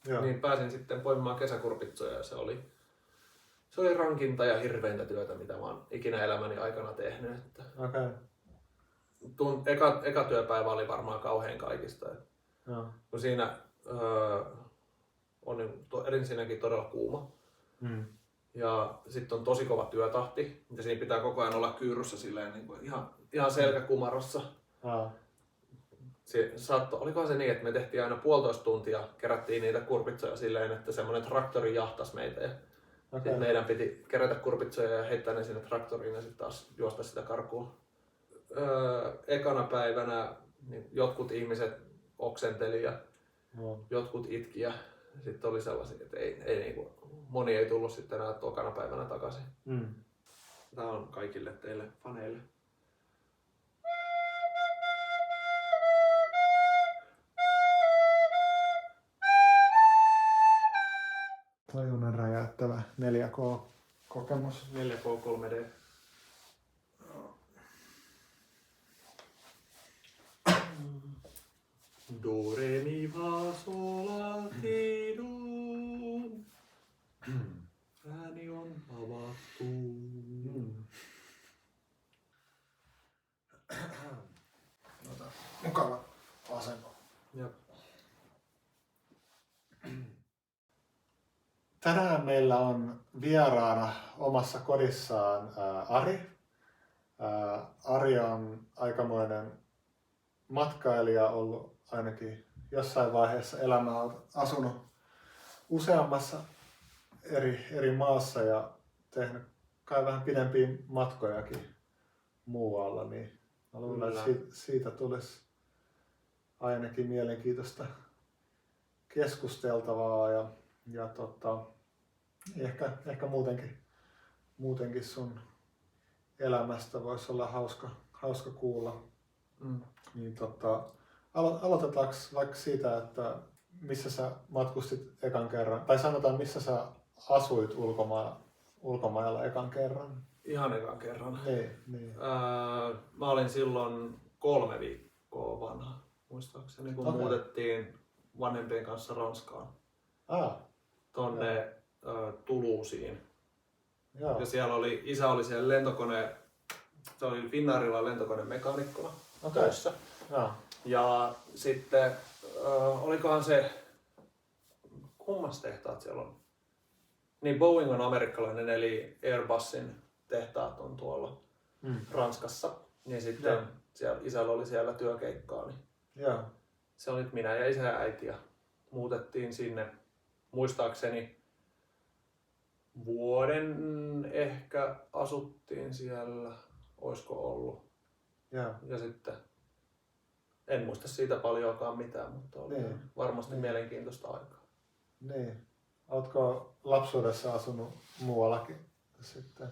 Joo. Niin pääsin sitten poimimaan kesäkurpitsoja ja se oli rankinta ja hirveintä työtä, mitä mä oon ikinä elämäni aikana tehnyt. Että Okei. eka työpäivä oli varmaan kauhein kaikista. Joo. Kun siinä on ensinnäkin todella kuuma. Ja sitten on tosi kova työtahti, ja siinä pitää koko ajan olla kyyryssä silleen, niin kuin ihan selkäkumarossa. Olikohan se niin, että me tehtiin aina 1,5 tuntia, kerättiin niitä kurpitsoja silleen, että semmoinen traktori jahtasi meitä. Ja sitten meidän piti kerätä kurpitsoja ja heittää ne sinne traktoriin ja sitten taas juosta sitä karkuun. Ekana päivänä niin jotkut ihmiset oksenteli ja jotkut itki ja sitten oli sellaisia, että moni ei tullut sitten enää tokana päivänä takaisin. Tämä on kaikille teille faneille. Tajunnan räjäyttävä 4K-kokemus. 4K 3D. Do, re, mi, fa, sol, la, ti, do. Ääni on avattu. Mukava asento. Jep. Tänään meillä on vieraana omassa kodissaan Ari. Ari on aikamoinen matkailija ollut ainakin jossain vaiheessa elämää, on asunut useammassa eri maassa ja tehnyt kai vähän pidempiä matkojakin muualla, niin mä luulen, että siitä tulisi ainakin mielenkiintoista keskusteltavaa ja ehkä muutenkin sun elämästä voisi olla hauska kuulla. Niin aloitetaanko vaikka siitä, että missä sä matkustit ekan kerran, tai sanotaan missä sä asuit ulkomailla ekan kerran? Ihan ekan kerran. Niin. Mä olin silloin 3 viikkoa vanha, muistaakseni, kun muutettiin vanhempien kanssa Ranskaan. Tonne Toulouseen. Joo. Ja siellä isä oli siellä se oli Finnairilla lentokonemekanikkona töissä. Ja sitten olikohan se, kummas tehtaat siellä on? Niin Boeing on amerikkalainen, eli Airbusin tehtaat on tuolla Ranskassa. Niin sitten siellä, isällä oli siellä työkeikkaa. Niin se oli minä ja isä ja äiti ja muutettiin sinne. Muistaakseni vuoden ehkä asuttiin siellä, oisko ollut. Ja sitten en muista siitä paljonkaan mitään, mutta oli varmasti mielenkiintoista aikaa. Niin. Ootko lapsuudessa asunut muuallakin sitten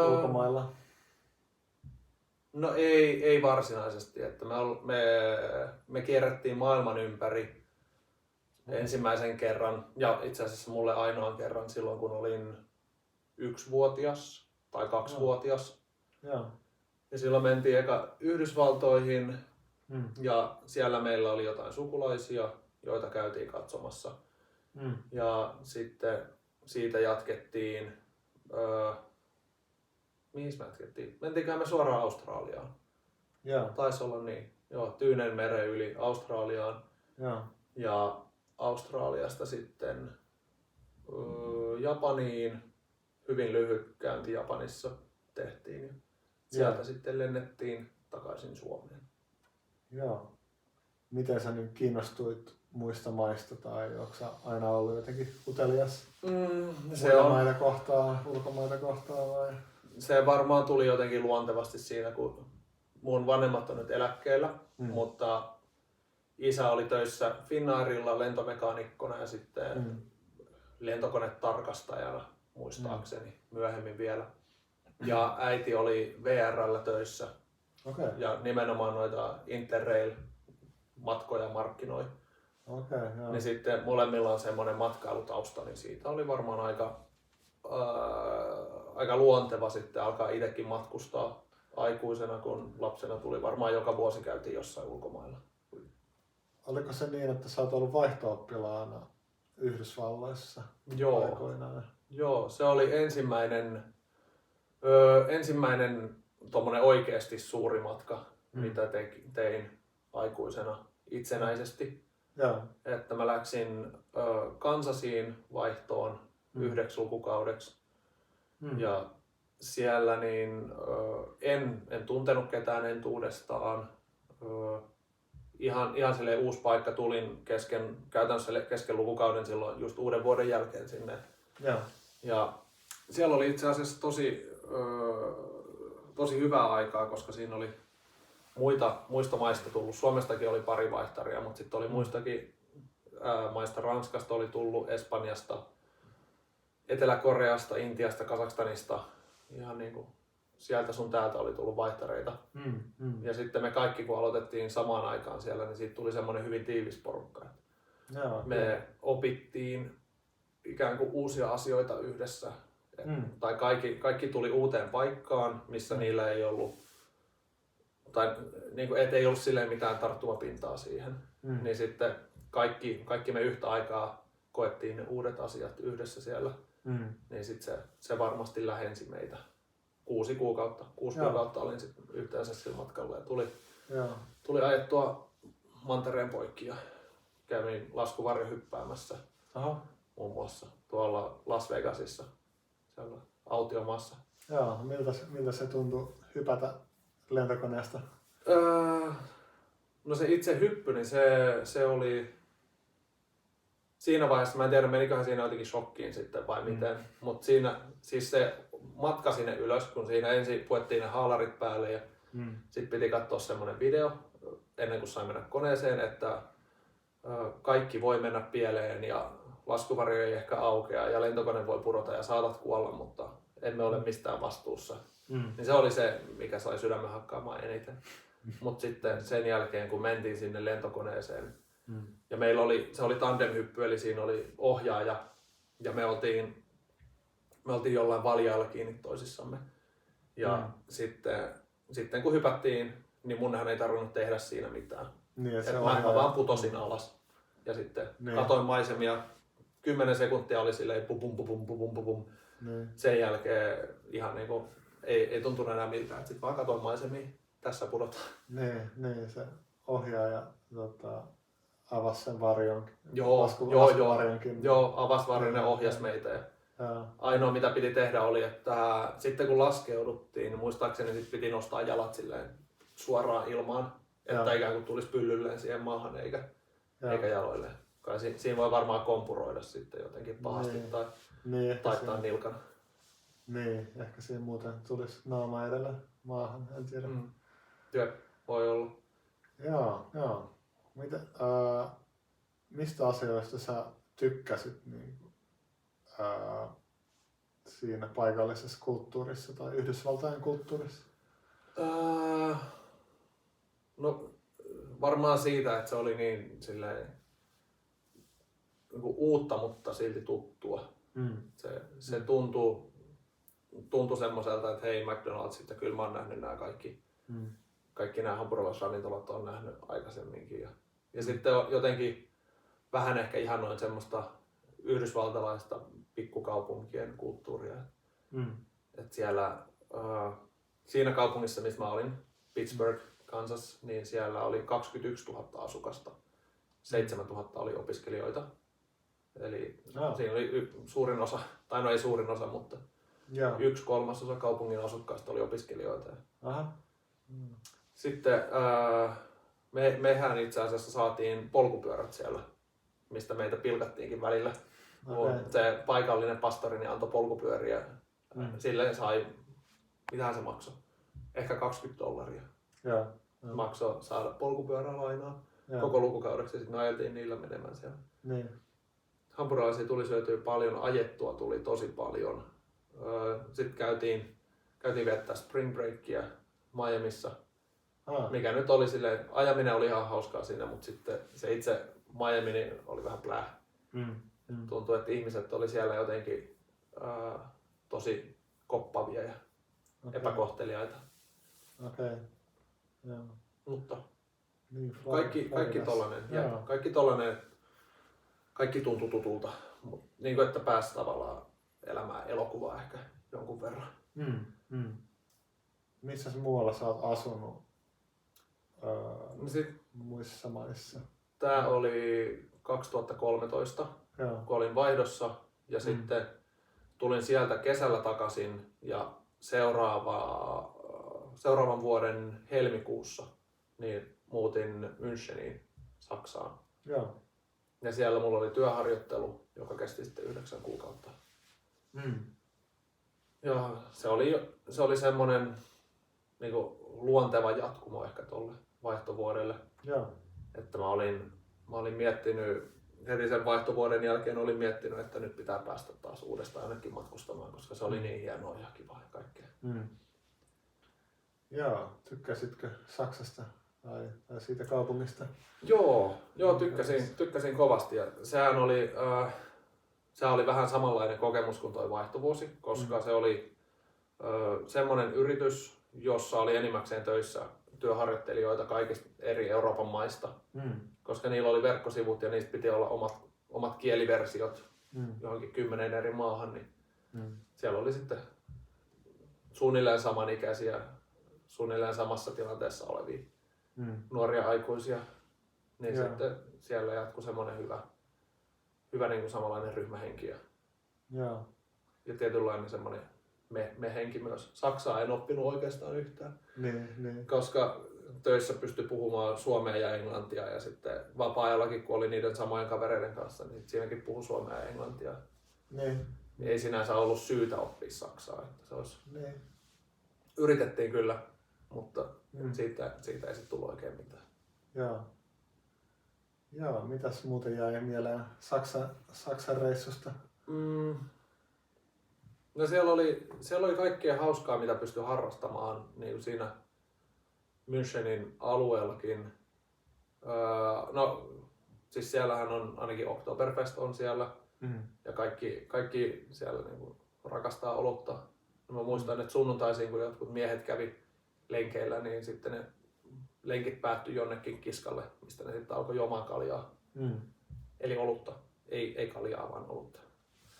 ulkomailla? No ei varsinaisesti, että me kierrättiin maailman ympäri ensimmäisen kerran ja itse asiassa mulle ainoan kerran silloin kun olin 1-vuotias tai 2-vuotias. Ja silloin mentiin eka Yhdysvaltoihin ja siellä meillä oli jotain sukulaisia, joita käytiin katsomassa. Ja sitten siitä jatkettiin, mihin me jatkettiin? Mentiinköhän me suoraan Australiaan? Taisi olla niin. Tyynenmeren yli Australiaan. Ja Australiasta sitten Japaniin. Hyvin lyhyt käynti Japanissa tehtiin. Sieltä sitten lennettiin takaisin Suomeen. Miten sä nyt kiinnostuit muista maista tai onko sä aina ollut jotenkin utelias ulkomaita kohtaan vai? Se varmaan tuli jotenkin luontevasti siinä, kun mun vanhemmat on nyt eläkkeellä, mutta isä oli töissä Finnairilla lentomekanikkona ja sitten lentokonetarkastajana muistaakseni myöhemmin vielä. Ja äiti oli VR:llä töissä ja nimenomaan noita Interrail-matkoja markkinoi. Niin sitten molemmilla on semmoinen matkailutausta, niin siitä oli varmaan aika luonteva sitten alkaa itsekin matkustaa aikuisena, kun lapsena tuli varmaan joka vuosi käytiin jossain ulkomailla. oliko se niin, että sä oot ollut vaihto-oppilaana Yhdysvalloissa Joo, aikoinaan? joo, se oli ensimmäinen tommonen oikeasti suuri matka, mitä tein aikuisena itsenäisesti. Joo. Että mä läksin Kansasiin vaihtoon 9 lukukaudeksi. Ja siellä niin en tuntenut ketään entuudestaan. Ihan silleen uusi paikka, tulin käytännössä kesken lukukauden silloin just uuden vuoden jälkeen sinne. Joo. Ja siellä oli itse asiassa tosi hyvää aikaa, koska siinä oli muista maista tullut. Suomestakin oli pari vaihtaria, mutta sitten oli muistakin maista. Ranskasta oli tullut, Espanjasta, Etelä-Koreasta, Intiasta, Kazakstanista. Ihan niin kuin sieltä sun täältä oli tullut vaihtareita. Ja sitten me kaikki kun aloitettiin samaan aikaan siellä, niin siitä tuli semmoinen hyvin tiivis porukka. Joo, me opittiin ikään kuin uusia asioita yhdessä. Tai kaikki tuli uuteen paikkaan, missä niillä ei ollut, tai niin kuin, ei ollut silleen mitään tarttumapintaa siihen. Niin sitten kaikki me yhtä aikaa koettiin ne uudet asiat yhdessä siellä. Niin sitten se varmasti lähensi meitä. 6 kuukautta olin sitten yhteensä sillä matkalla ja tuli ajettua mantereen poikki ja kävin laskuvarjohyppäämässä. Muun muassa tuolla Las Vegasissa, siellä autiomaassa. Joo, miltä se tuntui hypätä lentokoneesta? No se itse hyppy, niin se oli siinä vaiheessa, mä en tiedä meniköhän siinä jotenkin shokkiin sitten vai miten, mutta siinä siis se matka sinne ylös, kun siinä ensin puettiin ne haalarit päälle ja sitten piti katsoa semmoinen video ennen kuin sai mennä koneeseen, että kaikki voi mennä pieleen ja laskuvarjo ei ehkä aukea ja lentokone voi pudota ja saatat kuolla, mutta emme ole mistään vastuussa. Niin se oli se, mikä sai sydämen hakkaamaan eniten. Mutta sitten sen jälkeen, kun mentiin sinne lentokoneeseen, ja meillä se oli tandemhyppy, eli siinä oli ohjaaja, ja me oltiin jollain valjailla kiinni toisissamme. Ja sitten kun hypättiin, niin munhan ei tarvinnut tehdä siinä mitään. Niin, mä vaan putosin alas. Ja sitten katoin maisemia. 10 sekuntia oli silleen pum. Sen jälkeen ihan niinku ei tuntunut enää miltään. Sitten vaan katoin maisemia. Tässä pudotaan. Niin, se ohjaaja avasi sen varjon. Joo, avasi varjon ja ohjasi meitä. Ja ainoa mitä piti tehdä oli, että sitten kun laskeuduttiin, niin muistaakseni sit piti nostaa jalat silleen suoraan ilmaan, että ikään kuin tulisi pyllylleen siihen maahan eikä jaloille. Kai siinä voi varmaan kompuroida sitten jotenkin pahasti tai taittaa nilkan. Niin, ehkä siinä muuten tulisi naama edellä maahan, en tiedä. Jep, voi olla. Joo. Mistä asioista sä tykkäsit siinä paikallisessa kulttuurissa tai Yhdysvaltain kulttuurissa? No varmaan siitä, että se oli niin silleen uutta, mutta silti tuttua. Se tuntui semmoiselta, että hei McDonald's, että kyllä mä oon nähnyt nämä kaikki nämä hampurilaisravintolat on nähnyt aikaisemminkin. Ja sitten jotenkin vähän ehkä ihannoin semmoista yhdysvaltalaista pikkukaupunkien kulttuuria. Että siellä siinä kaupungissa, missä mä olin, Pittsburgh, Kansas, niin siellä oli 21 000 asukasta. 7 000 oli opiskelijoita. Eli siinä oli suurin osa, tai no ei suurin osa, mutta 1/3 kaupungin asukkaista oli opiskelijoita. Sitten mehän itse asiassa saatiin polkupyörät siellä, mistä meitä pilkattiinkin välillä. Se paikallinen pastori niin antoi polkupyöriä. Sille sai, mitähän se maksoi? Ehkä $20. Maksoi saada polkupyörälainaa koko lukukaudeksi ja sitten me ajeltiin niillä menemään siellä. Hampurilaisia tuli syötyä paljon, ajettua tuli tosi paljon. Sitten käytiin viettää spring breakia Miamiissa. Mikä nyt oli silleen, ajaminen oli ihan hauskaa siinä, mutta sitten se itse Miami niin oli vähän plää. Tuntui, että ihmiset oli siellä jotenkin tosi koppavia ja epäkohteliaita. Joo. Mutta Niin, Kaikki tollanen. Joo. Kaikki tollanen, kaikki tuntui tutulta. Niin kuin, että pääsi tavallaan elämään elokuvaa ehkä jonkun verran. Missä muualla sä oot asunut Sitten muissa maissa? tää oli 2013, Joo. kun olin vaihdossa ja sitten tulin sieltä kesällä takaisin ja seuraavan vuoden helmikuussa niin muutin Müncheniin, Saksaan. Joo. Ja siellä mulla oli työharjoittelu, joka kesti sitten 9 kuukautta. Ja se oli semmoinen niinku luonteva jatkumo ehkä tolle vaihtovuodelle. Joo. Että mä olin miettinyt, heti sen vaihtovuoden jälkeen olin miettinyt, että nyt pitää päästä taas uudestaan ainakin matkustamaan, koska se oli niin hienoa ja kivaa ja kaikkea. Joo, tykkäsitkö Saksasta tai siitä kaupungista? Joo, tykkäsin kovasti ja sehän oli vähän samanlainen kokemus kuin toi vaihtovuosi, koska se oli semmoinen yritys, jossa oli enimmäkseen töissä työharjoittelijoita kaikista eri Euroopan maista, koska niillä oli verkkosivut ja niistä piti olla omat kieliversiot johonkin 10 eri maahan, niin siellä oli sitten suunnilleen samanikäisiä, suunnilleen samassa tilanteessa olevia nuoria aikuisia, niin sitten siellä jatkui semmoinen hyvä niin kuin samanlainen ryhmähenki ja tietynlainen semmoinen me-henki myös. Saksaa en oppinut oikeastaan yhtään, koska töissä pystyi puhumaan suomea ja englantia ja sitten vapaa-ajallakin, kun oli niiden samojen kavereiden kanssa, niin siinäkin puhui suomea ja englantia. Niin ei sinänsä ollut syytä oppia saksaa. Että se olisi... Yritettiin kyllä, mutta siitä ei sitten tullut oikein mitään. Joo, mitäs muuten jäi mieleen Saksan reissusta? No siellä oli kaikkea hauskaa, mitä pystyi harrastamaan niin siinä Münchenin alueellakin. No siis siellähän on ainakin Oktoberfest on siellä ja kaikki siellä niin kuin rakastaa olutta. Mä muistan, että sunnuntaisiin kun jotkut miehet kävi lenkeillä, niin sitten ne lenkit päättyi jonnekin kiskalle, mistä ne sitten alkoi juomaan kaljaa. Eli olutta. Ei kaljaa, vaan olutta.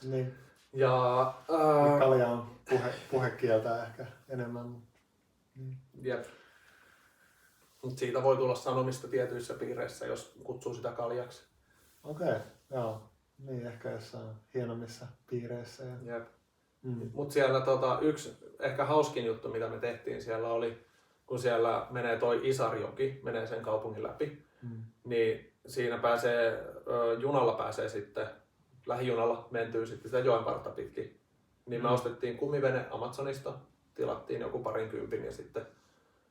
Niin. Ja kalja on puhekieltä ehkä enemmän. Jep. Mut siitä voi tulla sanomista tietyissä piireissä, jos kutsuu sitä kaljaksi. Okei, joo. Niin, ehkä jossain hienommissa piireissä. Jep. Mut siellä yksi ehkä hauskin juttu, mitä me tehtiin siellä oli, kun siellä menee toi Isarjoki, menee sen kaupungin läpi, niin siinä junalla pääsee sitten, lähijunalla mentyy sitten sitä joenvartta pitkin. Niin me ostettiin kumivene Amazonista, tilattiin joku 20 ja sitten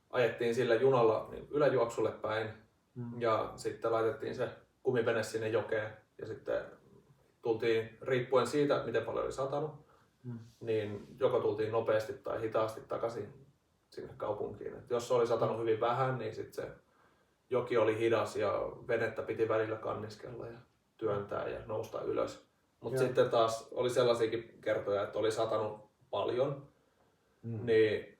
ajettiin sillä junalla niin yläjuoksulle päin ja sitten laitettiin se kumivene sinne jokeen ja sitten tultiin, riippuen siitä miten paljon oli satanut, niin joko tultiin nopeasti tai hitaasti takaisin sinne kaupunkiin. Et jos oli satanut hyvin vähän, niin sitten se joki oli hidas ja venettä piti välillä kanniskella ja työntää ja nousta ylös. Mutta sitten taas oli sellaisiakin kertoja, että oli satanut paljon, niin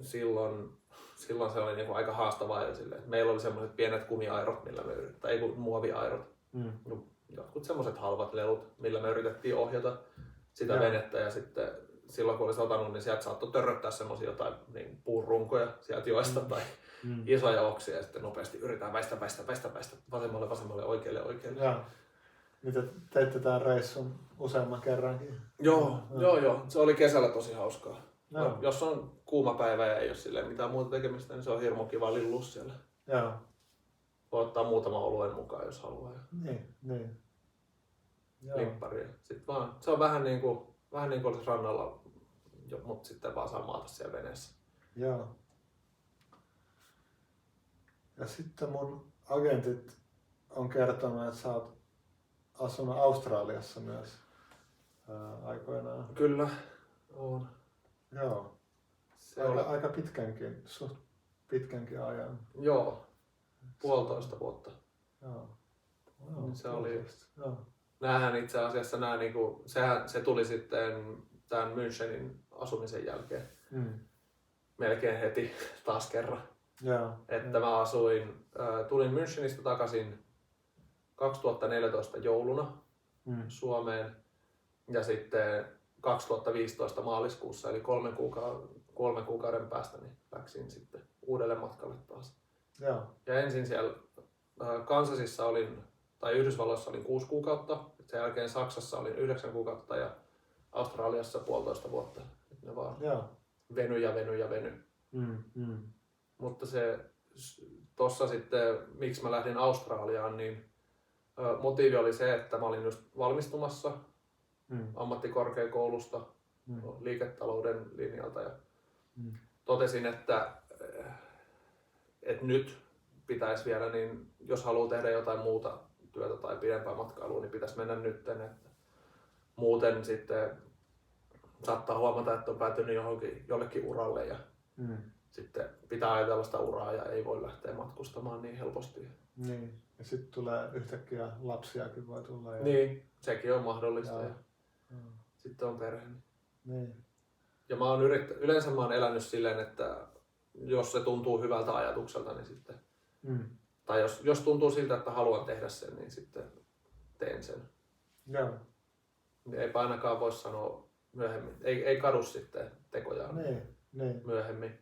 silloin se oli niinku aika haastavaa. Ja meillä oli semmoiset pienet kumiairot, millä me tai muoviairot, jotkut semmoiset halvat lelut, millä me yritettiin ohjata sitä venettä ja sitten silloin kun oli satanut, niin sieltä saattoi törröttää semmoisia jotain niin puurunkoja sieltä joesta tai isoja oksia ja sitten nopeasti yritetään väistä vasemmalle, oikealle. Joo. Mitä teitte tämän reissun useamman kerrankin? Joo. Se oli kesällä tosi hauskaa. No, jos on kuuma päivä ja ei ole silleen mitään muuta tekemistä, niin se on hirmu kiva lillua siellä. Joo. Voi ottaa muutama oluen mukaan, jos haluaa. Niin. Limpparia. Sitten vaan, se on vähän niin kuin olisi rannalla, mutta sitten vaan saa maata siellä veneessä. Joo. Ja sitten mun agentit on kertonut, että sä oot asunut Australiassa myös aikoinaan. Kyllä, on. Joo. Aika pitkänkin ajan. Joo, 1,5 vuotta. Joo. Se oli. Näähän itse asiassa se tuli sitten tämän Münchenin asumisen jälkeen. Melkein heti taas kerran. Joo. Että mä tulin Münchenistä takaisin 2014 jouluna Suomeen ja sitten 2015 maaliskuussa, eli 3 kuukauden päästä, niin läksin sitten uudelle matkalle taas. Joo. Ja ensin siellä Kansasissa Yhdysvalloissa olin 6 kuukautta, sen jälkeen Saksassa olin 9 kuukautta ja Australiassa 1,5 vuotta. Ne vaan veny. Mutta tossa sitten, miksi mä lähdin Australiaan, niin motiivi oli se, että mä olin just valmistumassa ammattikorkeakoulusta liiketalouden linjalta ja totesin, että nyt pitäisi vielä, niin jos haluaa tehdä jotain muuta työtä tai pidempää matkailua, niin pitäisi mennä nytten. Että muuten sitten saattaa huomata, että on päätynyt jollekin uralle ja sitten pitää ajatella sitä uraa ja ei voi lähteä matkustamaan niin helposti. Niin, ja sitten tulee yhtäkkiä lapsiakin voi tulla. Ja... Niin, sekin on mahdollista ja sitten on perhe. Niin. Ja mä oon yleensä mä oon elänyt silleen, että jos se tuntuu hyvältä ajatukselta, niin sitten tai jos tuntuu siltä, että haluan tehdä sen, niin sitten teen sen. Joo. Eipä ainakaan voi sanoa myöhemmin. Ei kadu sitten tekojaan myöhemmin.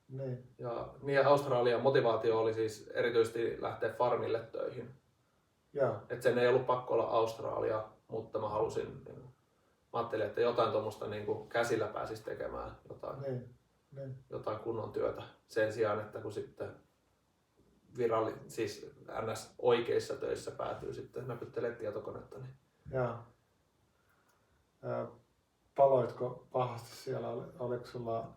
Niin. Ja Australian motivaatio oli siis erityisesti lähteä farmille töihin. Et sen ei ollut pakko olla Australia, mutta mä ajattelin, että jotain tuommoista niin käsillä pääsisi tekemään jotain kunnon työtä sen sijaan, että kun sitten siis NS oikeissa töissä päätyy sitten näpyttelemään tietokonetta. Niin. Paloitko pahasti siellä? Oliko sulla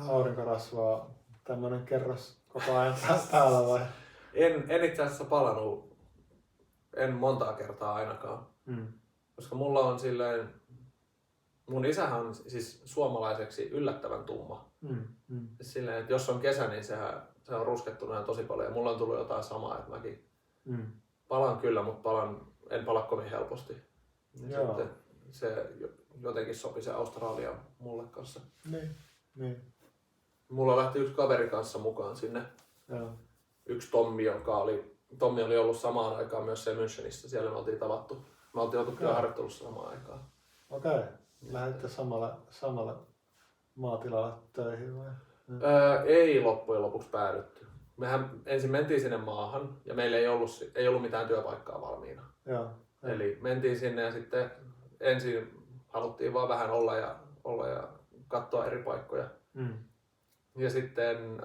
aurinkorasvaa tämmönen kerros koko ajan päällä vai? En itse asiassa palannut, en montaa kertaa ainakaan. Koska mulla on silleen, mun isähän on siis suomalaiseksi yllättävän tumma. Silleen, että jos on kesä, niin se on ruskettunut tosi paljon ja mulla on tullut jotain samaa, että mäkin palaan kyllä, mutta en pala kovin helposti. Sitten se jotenkin sopi se Australia mulle kanssa. Niin. Mulla lähti yksi kaveri kanssa mukaan sinne. Yksi Tommi oli ollut samaan aikaan myös siellä Münchenissä. Siellä me oltiin tavattu. Me oltiin oltu työharjoittelussa samaan aikaan. Okei. Lähditte samalla maatilalla töihin vai? Ei loppujen lopuksi päädytty. Mehän ensin mentiin sinne maahan ja meillä ei ollut mitään työpaikkaa valmiina. Eli mentiin sinne ja sitten ensin haluttiin vaan vähän olla ja katsoa eri paikkoja. Ja sitten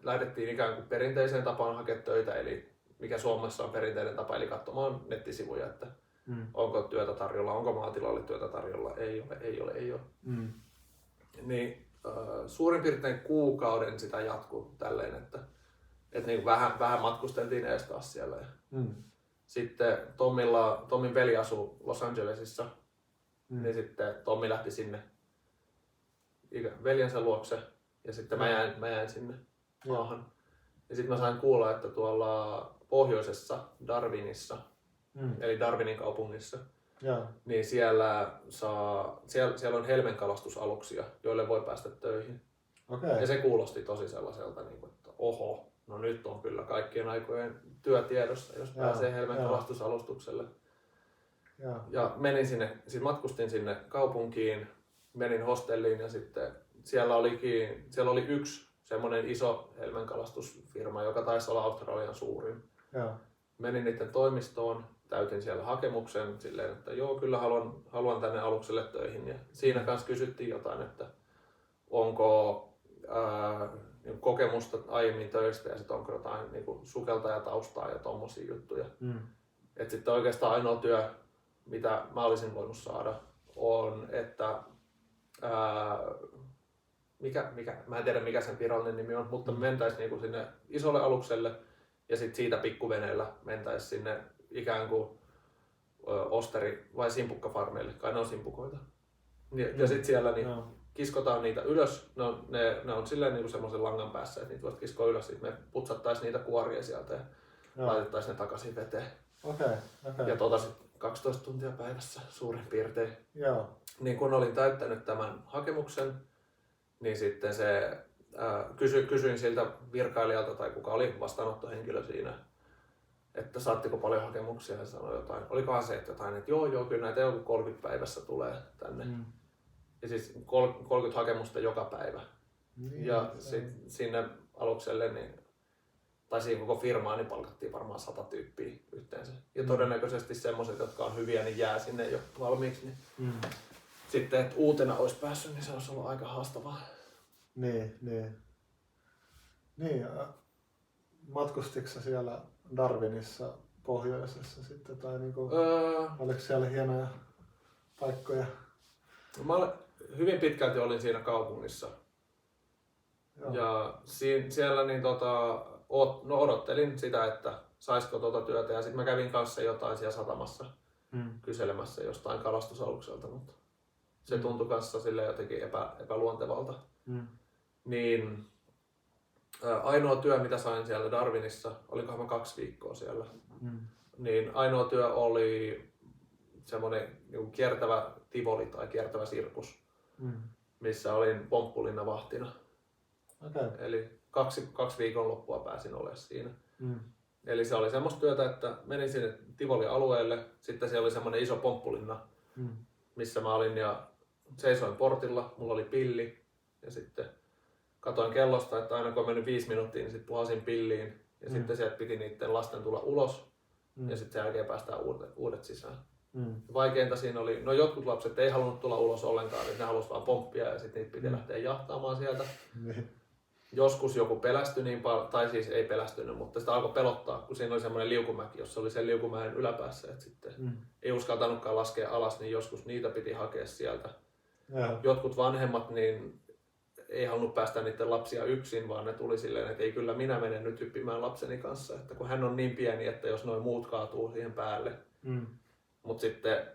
lähdettiin ikään kuin perinteiseen tapaan hakea töitä, eli mikä Suomessa on perinteinen tapa, eli katsomaan nettisivuja, että onko työtä tarjolla, onko maatilalle työtä tarjolla, ei ole. Niin suurin piirtein kuukauden sitä jatkuu tälleen, että niin vähän matkusteltiin ees taas siellä. Sitten Tommin veli asui Los Angelesissa, niin sitten Tommi lähti sinne veljensä luokse ja sitten mä jäin sinne maahan. Ja sitten mä sain kuulla, että tuolla pohjoisessa Darwinissa, eli Darwinin kaupungissa, niin siellä on helmenkalastusaluksia, joille voi päästä töihin. Ja se kuulosti tosi sellaiselta, että oho, no nyt on kyllä kaikkien aikojen työtiedossa, jos pääsee helmenkalastusalustukselle. Ja menin sinne, matkustin sinne kaupunkiin, menin hostelliin ja sitten siellä oli yksi semmoinen iso helmenkalastusfirma, joka taisi olla Australian suurin. Menin niiden toimistoon, täytin siellä hakemuksen silleen, että joo, kyllä haluan tänne alukselle töihin. Ja siinä kanssa kysyttiin jotain, että onko kokemusta aiemmin töistä ja sitten onko jotain sukeltajataustaa ja tommosia juttuja. Et sitten oikeastaan ainoa työ, mitä mä olisin voinut saada, on, että mä en tiedä mikä sen virallinen nimi on, mutta mentäisiin sinne isolle alukselle ja sitten siitä pikkuveneellä mentäisiin sinne ikään kuin osteri- vai simpukkafarmeille, kai ne on simpukoita. Ja sitten siellä kiskotaan niitä ylös, ne on silleen semmoisen langan päässä, että niitä voit kiskoa ylös, sitten me putsattaisiin niitä kuoria sieltä ja laitettaisiin ne takaisin veteen. Ja sit 12 tuntia päivässä suurin piirtein. Niin kun olin täyttänyt tämän hakemuksen, niin sitten se kysyin siltä virkailijalta tai kuka oli vastaanottohenkilö siinä, että saattiko paljon hakemuksia ja sanoi jotain. Olikohan se, että jotain, että joo, kyllä näitä joku 30 päivässä tulee tänne. Ja siis 30 hakemusta joka päivä. Ja sitten sinne alukselle, tai siihen koko firmaan, niin palkattiin varmaan 100 tyyppiä yhteensä. Ja todennäköisesti semmoiset, jotka on hyviä, niin jää sinne jo valmiiksi. Sitten, että uutena olisi päässyt, niin se olisi ollut aika haastavaa. Niin. Matkustitko sä siellä Darwinissa pohjoisessa sitten? Tai niinku, oliko siellä hienoja paikkoja? Hyvin pitkälti olin siinä kaupungissa. Joo. Ja siellä niin odottelin sitä, että saisiko työtä. Ja sitten mä kävin kanssa jotain siellä satamassa kyselemässä jostain kalastusalukselta. Mutta se tuntui kanssa sille jotenkin epäluontevalta. Niin ainoa työ, mitä sain siellä Darwinissa, olikohan mä 2 viikkoa siellä, niin ainoa työ oli semmoinen niin kiertävä tivoli tai kiertävä sirkus, missä olin pomppulinnavahtina. Okay. Eli 2 viikonloppua pääsin olemaan siinä. Eli se oli semmoista työtä, että menin sinne tivoli-alueelle, sitten siellä oli semmoinen iso pomppulinna, missä mä olin ja seisoin portilla, mulla oli pilli ja sitten katoin kellosta, että aina kun on mennyt 5 minuuttia, niin sitten puhalsin pilliin ja sitten sieltä piti niiden lasten tulla ulos ja sitten sen jälkeen päästään uudet sisään. Vaikeinta siinä oli, no jotkut lapset ei halunnut tulla ulos ollenkaan, niin ne halusivat vaan pomppia ja sitten niitä piti lähteä jahtaamaan sieltä. Joskus joku pelästyi niin paljon, tai siis ei pelästynyt, mutta sitä alkoi pelottaa, kun siinä oli semmoinen liukumäki, jossa oli sen liukumäen yläpäässä, että sitten ei uskaltanutkaan laskea alas, niin joskus niitä piti hakea sieltä. Jotkut vanhemmat niin ei halunnut päästä niiden lapsia yksin, vaan ne tuli silleen, että ei kyllä minä menen nyt hyppimään lapseni kanssa, että kun hän on niin pieni, että jos noin muut kaatuu siihen päälle. Mutta sitten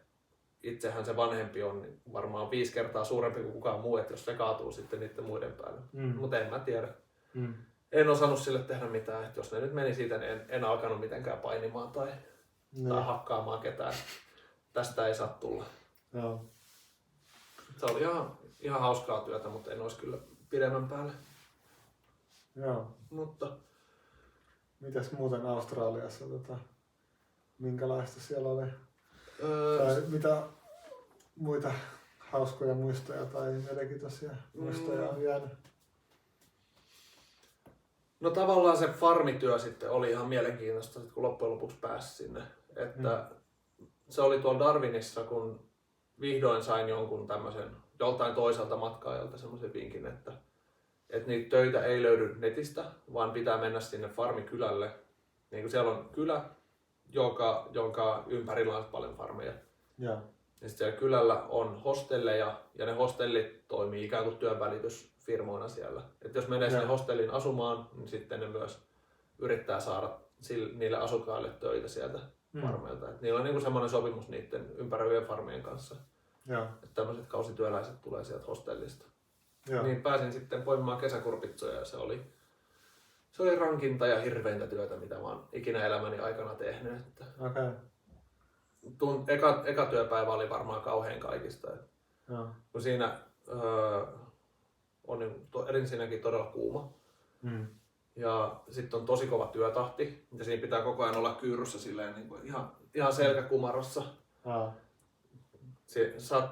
itsehän se vanhempi on varmaan 5 kertaa suurempi kuin kukaan muu, että jos se kaatuu sitten niiden muiden päälle. Mutta en mä tiedä. En osannut sille tehdä mitään, että jos ne nyt meni siitä, niin en alkanut mitenkään painimaan tai hakkaamaan ketään. Tästä ei saa tulla. Joo. Se oli ihan hauskaa työtä, mutta en olisi kyllä pidemmän päälle. Joo. Mutta mitäs muuten Australiassa, minkälaista siellä oli? Tai mitä muita hauskoja muistoja tai mielenkiintoisia muistoja on jäänyt? No tavallaan se farmityö sitten oli ihan mielenkiintoista, kun loppujen lopuksi pääsi sinne. Että se oli tuolla Darwinissa, kun vihdoin sain jonkun tämmöisen joltain toiselta matkaajalta semmoisen vinkin, että niitä töitä ei löydy netistä, vaan pitää mennä sinne farmikylälle. Niin kuin siellä on kylä, jonka ympärillä on paljon farmeja. Ja sitten siellä kylällä on hostelleja ja ne hostellit toimii ikään kuin työnvälitysfirmoina siellä. Et jos menee sinne hostellin asumaan, niin sitten ne myös yrittää saada niille asukkaille töitä sieltä farmeilta. Et niillä on niin kuin semmoinen sopimus niiden ympäröivien farmien kanssa. Että tämmöiset kausityöläiset tulee sieltä hostellista. Niin pääsin sitten poimimaan kesäkurpitsoja ja se oli rankinta ja hirveintä työtä, mitä mä oon ikinä elämäni aikana tehnyt. Okay. Eka työpäivä oli varmaan kauhean kaikista. Kun siinä on ensinnäkin todella kuuma. Ja sitten on tosi kova työtahti. Ja siinä pitää koko ajan olla kyyryssä silleen, niin kuin ihan selkäkumarossa.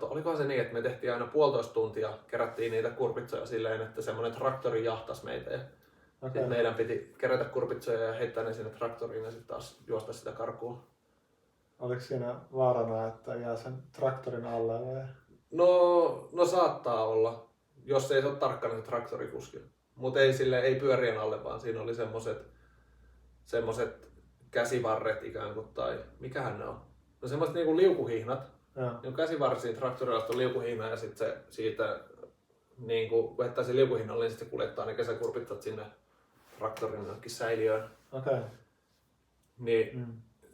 Olikohan se niin, että me tehtiin aina 1,5 tuntia, kerättiin niitä kurpitsoja silleen, että semmoinen traktori jahtasi meitä. Ja sitten meidän piti kerätä kurpitsoja ja heittää ne sinne traktoriin ja sitten taas juosta sitä karkuun. Oliko siinä vaarana, että jää sen traktorin alle vai? No saattaa olla, jos ei se ole tarkkana se traktorikuski. Mutta ei pyörien alle, vaan siinä oli semmoset käsivarret ikään kuin, tai mikähän ne on? No semmoiset niinku liukuhihnat. Niin käsivarsiin traktorilla on liukuhihna ja sitten se siitä niinku vettää sen liukuhihnalle, niin sitten kuljettaa ne kesäkurpitsat sinne traktorin jonnekin säiliöön. Okay.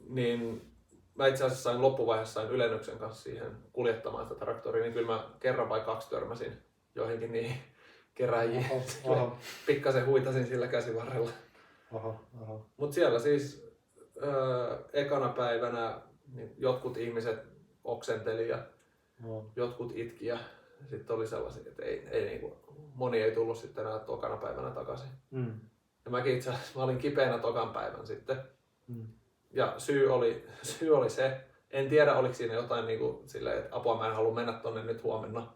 Niin mä itse asiassa sain loppuvaiheessa ylennyksen kanssa siihen kuljettamaan sitä traktoria, niin kyllä mä kerran vai 2 törmäsin joihinkin niihin keräjiin. Pikkasen huitasin sillä käsivarrella. Mut siellä siis ekana päivänä niin jotkut ihmiset oksenteli ja jotkut itki ja sitten oli sellaisia, että ei niinku, moni ei tullut sitten enää tokana päivänä takaisin. Ja mäkin itse asiassa, mä olin kipeänä tokan päivän sitten. Ja syy oli se, en tiedä oliko siinä jotain niinku silleen, että apua mä en halua mennä tonne nyt huomenna.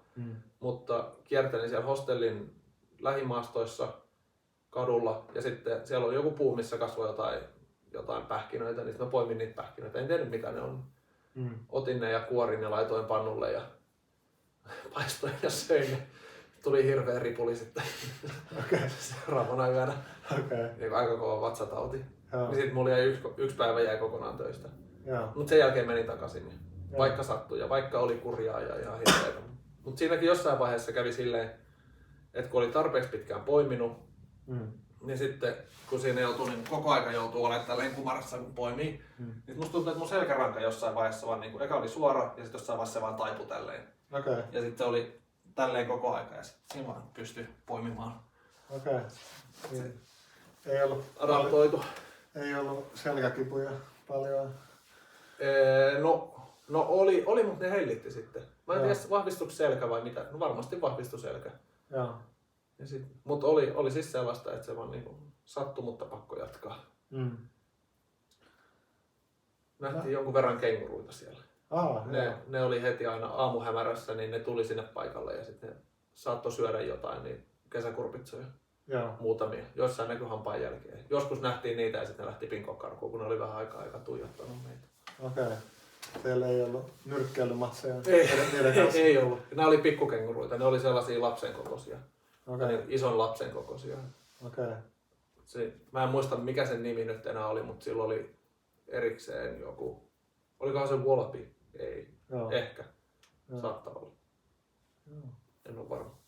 Mutta kiertelin siellä hostellin lähimaastoissa kadulla ja sitten siellä oli joku puu, missä kasvoi jotain pähkinöitä, niin mä poimin niitä pähkinöitä. En tiedä mitä ne on. Otin ne ja kuorin ja laitoin pannulle ja paistoin ja söin ne. Tuli hirveä ripuli sitten seuraavana yönä. Niin aika kova vatsatauti. Niin sitten mulla jäi yksi päivä jäi kokonaan töistä. Mutta sen jälkeen menin takaisin. Vaikka sattui ja vaikka oli kurjaa ja ihan hirveätä. Mutta siinäkin jossain vaiheessa kävi silleen, että kun oli tarpeeksi pitkään poiminut, niin sitten kun siinä niin koko aika joutuu olemaan tälleen kumarassa kun poimii, niin musta tuntuu, että mun selkäranka jossain vaiheessa vaan niin eka oli suora ja sitten jossain vaiheessa se vaan taipui tälleen. Ja sitten oli tälleen koko aika ja sitten siinä vaan pystyi poimimaan. Niin. Ei ollut adaptoitu. Ei ollut selkäkipuja paljon. No oli, mutta ne hellitti sitten. Mä en tiedä vahvistuiko selkä vai mitä. No varmasti vahvistui selkä. Mutta oli siis sellaista, että se vaan niinku sattui, mutta pakko jatkaa. Nähtiin jonkun verran kenguruita siellä. Ne oli heti aina aamuhämärässä, niin ne tuli sinne paikalle ja sitten ne saattoi syödä jotain, niin kesäkurpitsoja. Muutamia. Jossain näkyi hampaan jälkeen. Joskus nähtiin niitä ja sitten ne lähti pinkokarkuun, kun ne oli vähän aikaa tuijottanut meitä. Teillä ei ollut nyrkkeilymatseja? Ei ollut. Nämä oli pikkukenguruita. Ne oli sellaisia lapsen kokoisia. Niin ison lapsen kokoisia. Mä en muista mikä sen nimi nyt enää oli, mutta sillä oli erikseen joku. Olikohan se Wallaby? Ei. Ehkä. Saattaa olla. En ole varma.